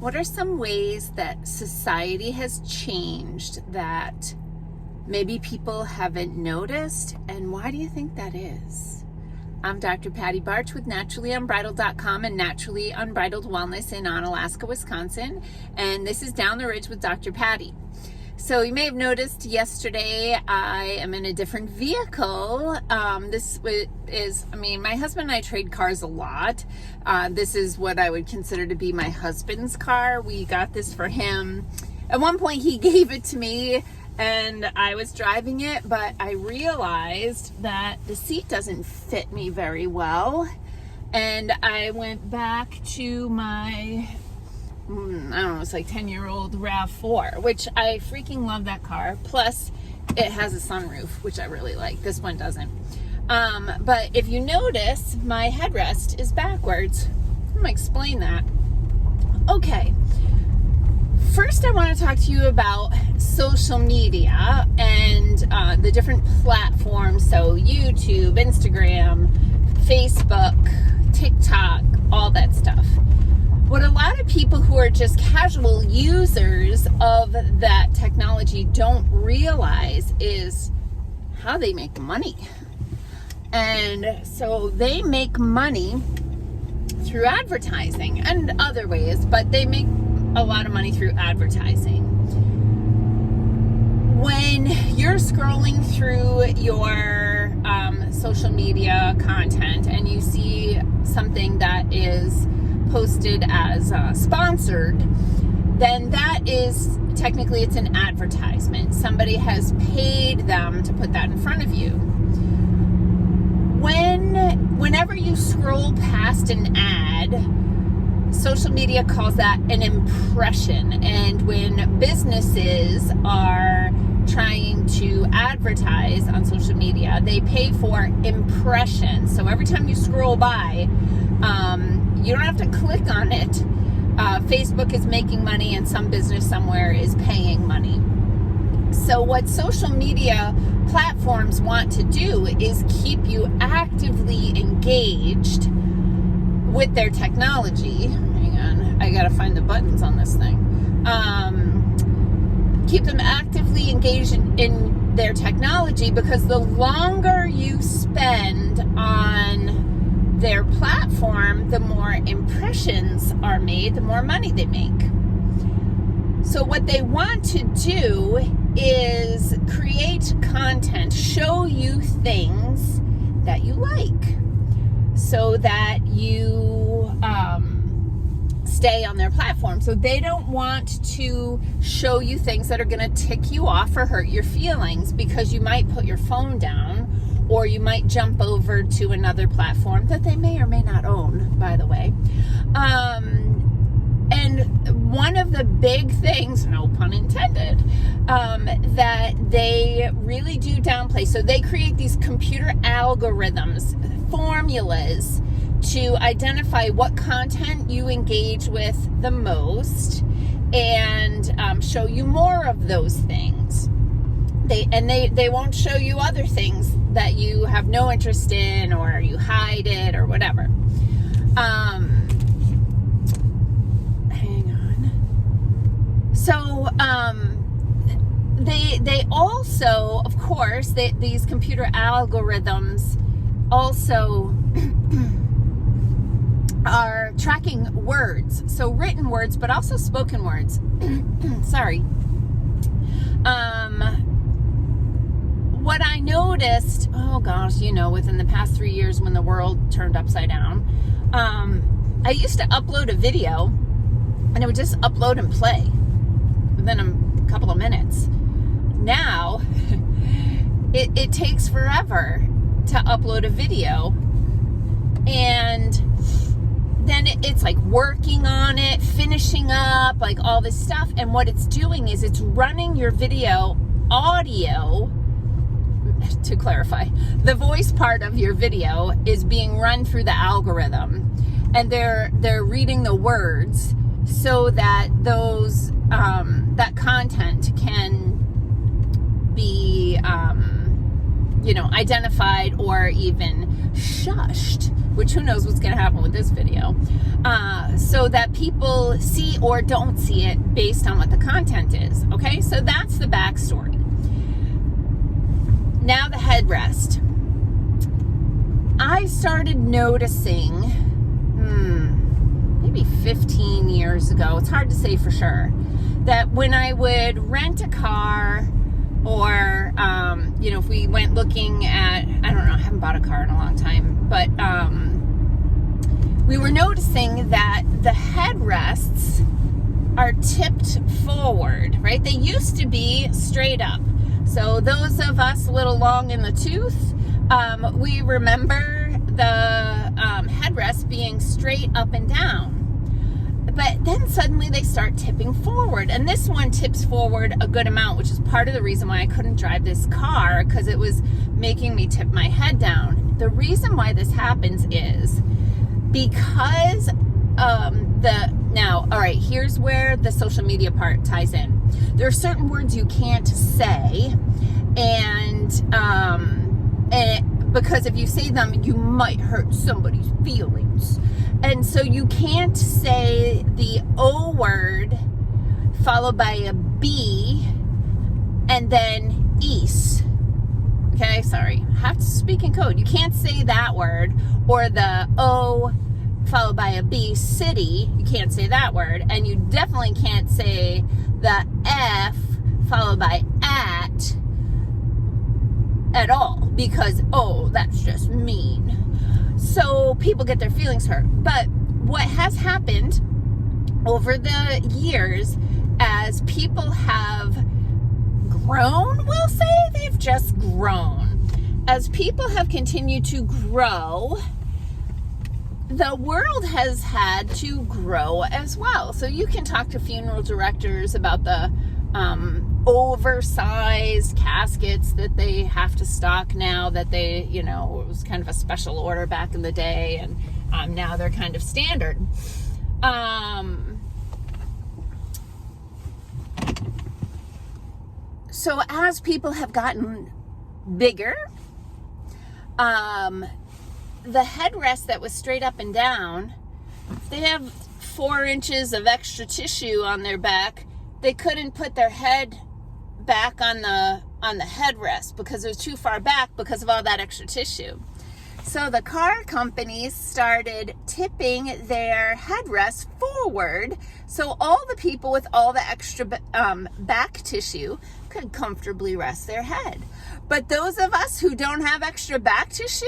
What are some ways that society has changed that maybe people haven't noticed, and why do you think that is? I'm Dr. Patty Barch with naturallyunbridled.com and Naturally Unbridled Wellness in Onalaska, Wisconsin, and this is Down the Ridge with Dr. Patty. So you may have noticed yesterday I am in a different vehicle. This is, my husband and I trade cars a lot. This is what I would consider to be my husband's car. We got this for him. At one point he gave it to me and I was driving it, but I realized that the seat doesn't fit me very well. And I went back to my it's like 10-year-old RAV4, which I freaking love that car. Plus, it has a sunroof, which I really like. This one doesn't. But if you notice, my headrest is backwards. I'm gonna explain that. Okay. First, I want to talk to you about social media and the different platforms. So YouTube, Instagram, Facebook, TikTok, all that stuff. What a lot of people who are just casual users of that technology don't realize is how they make money. And so they make money through advertising and other ways, but they make a lot of money through advertising. When you're scrolling through your social media content and you see something that is posted as sponsored, then that is technically, it's an advertisement. Somebody has paid them to put that in front of you. Whenever you scroll past an ad, social media calls that an impression. And when businesses are trying to advertise on social media, they pay for impressions. So every time you scroll by, you don't have to click on it. Facebook is making money and some business somewhere is paying money. So what social media platforms want to do is keep you actively engaged with their technology. Hang on, I gotta find the buttons on this thing. Keep them actively engaged in their technology, because the longer you spend on their platform, the more impressions are made, the more money they make. So what they want to do is create content, show you things that you like, so that you stay on their platform. So they don't want to show you things that are going to tick you off or hurt your feelings, because you might put your phone down, or you might jump over to another platform that they may or may not own, by the way. And one of the big things, no pun intended, that they really do downplay. So they create these computer algorithms, formulas, to identify what content you engage with the most and show you more of those things. They won't show you other things that you have no interest in, or you hide it or whatever. Hang on. So they also, of course, these computer algorithms also are tracking words, so written words, but also spoken words. Sorry. What I noticed, within the past 3 years when the world turned upside down, I used to upload a video and it would just upload and play within a couple of minutes. Now, it takes forever to upload a video, and then it's like working on it, finishing up, like all this stuff. And what it's doing is it's running your video audio. To clarify, the voice part of your video is being run through the algorithm, and they're reading the words so that those that content can be identified or even shushed which who knows what's going to happen with this video, so that people see or don't see it based on what the content is. Okay, so that's the backstory. Now the headrest. I started noticing maybe 15 years ago, it's hard to say for sure, that when I would rent a car or, if we went looking at, I don't know, I haven't bought a car in a long time, but we were noticing that the headrests are tipped forward, right? They used to be straight up. So those of us a little long in the tooth, we remember the headrest being straight up and down. But then suddenly they start tipping forward. And this one tips forward a good amount, which is part of the reason why I couldn't drive this car, because it was making me tip my head down. The reason why this happens is because all right, here's where the social media part ties in. There are certain words you can't say, and because if you say them, you might hurt somebody's feelings. And so you can't say the O word followed by a B and then east. Okay, sorry. I have to speak in code. You can't say that word, or the O followed by a B, city. You can't say that word. And you definitely can't say the F followed by at all, because, oh, that's just mean. So people get their feelings hurt. But what has happened over the years, as people have grown, we'll say they've just grown. As people have continued to grow, the world has had to grow as well. So you can talk to funeral directors about the oversized caskets that they have to stock now, that they, it was kind of a special order back in the day, and now they're kind of standard. So as people have gotten bigger, the headrest that was straight up and down, they have 4 inches of extra tissue on their back. They couldn't put their head back on the headrest because it was too far back because of all that extra tissue. So the car companies started tipping their headrest forward, so all the people with all the extra back tissue could comfortably rest their head. But those of us who don't have extra back tissue,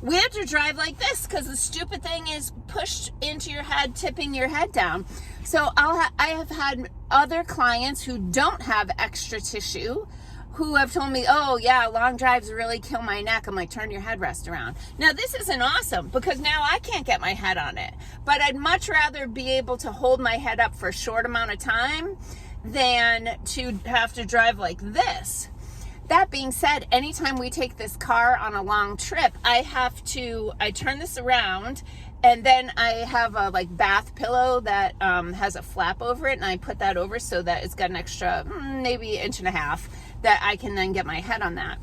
we have to drive like this because the stupid thing is pushed into your head, tipping your head down. So I have had other clients who don't have extra tissue who have told me, oh yeah, long drives really kill my neck. I'm like, turn your headrest around. Now this isn't awesome because now I can't get my head on it, but I'd much rather be able to hold my head up for a short amount of time than to have to drive like this. That being said, anytime we take this car on a long trip, I turn this around, and then I have a bath pillow that has a flap over it, and I put that over so that it's got an extra maybe 1.5 inches that I can then get my head on that.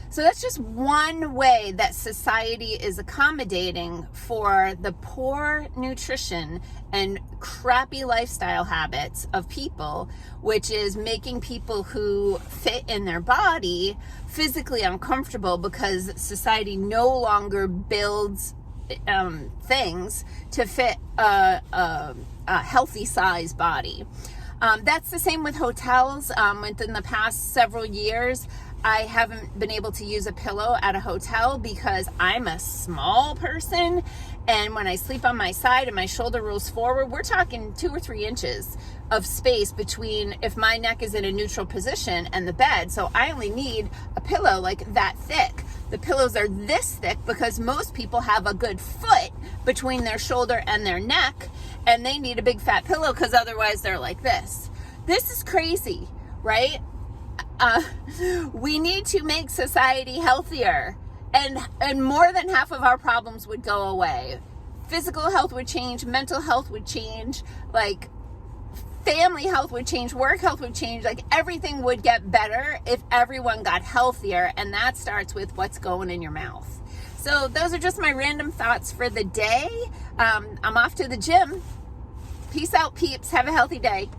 So that's just one way that society is accommodating for the poor nutrition and crappy lifestyle habits of people, which is making people who fit in their body physically uncomfortable because society no longer builds things to fit a healthy size body. That's the same with hotels. Within the past several years, I haven't been able to use a pillow at a hotel because I'm a small person, and when I sleep on my side and my shoulder rolls forward, we're talking 2 or 3 inches of space between if my neck is in a neutral position and the bed. So I only need a pillow like that thick. The pillows are this thick because most people have a good foot between their shoulder and their neck, and they need a big fat pillow because otherwise they're like this. This is crazy, right? We need to make society healthier, and more than half of our problems would go away. Physical health would change, mental health would change, family health would change, work health would change, everything would get better if everyone got healthier, and that starts with what's going in your mouth. So those are just my random thoughts for the day. I'm off to the gym. Peace out, peeps. Have a healthy day.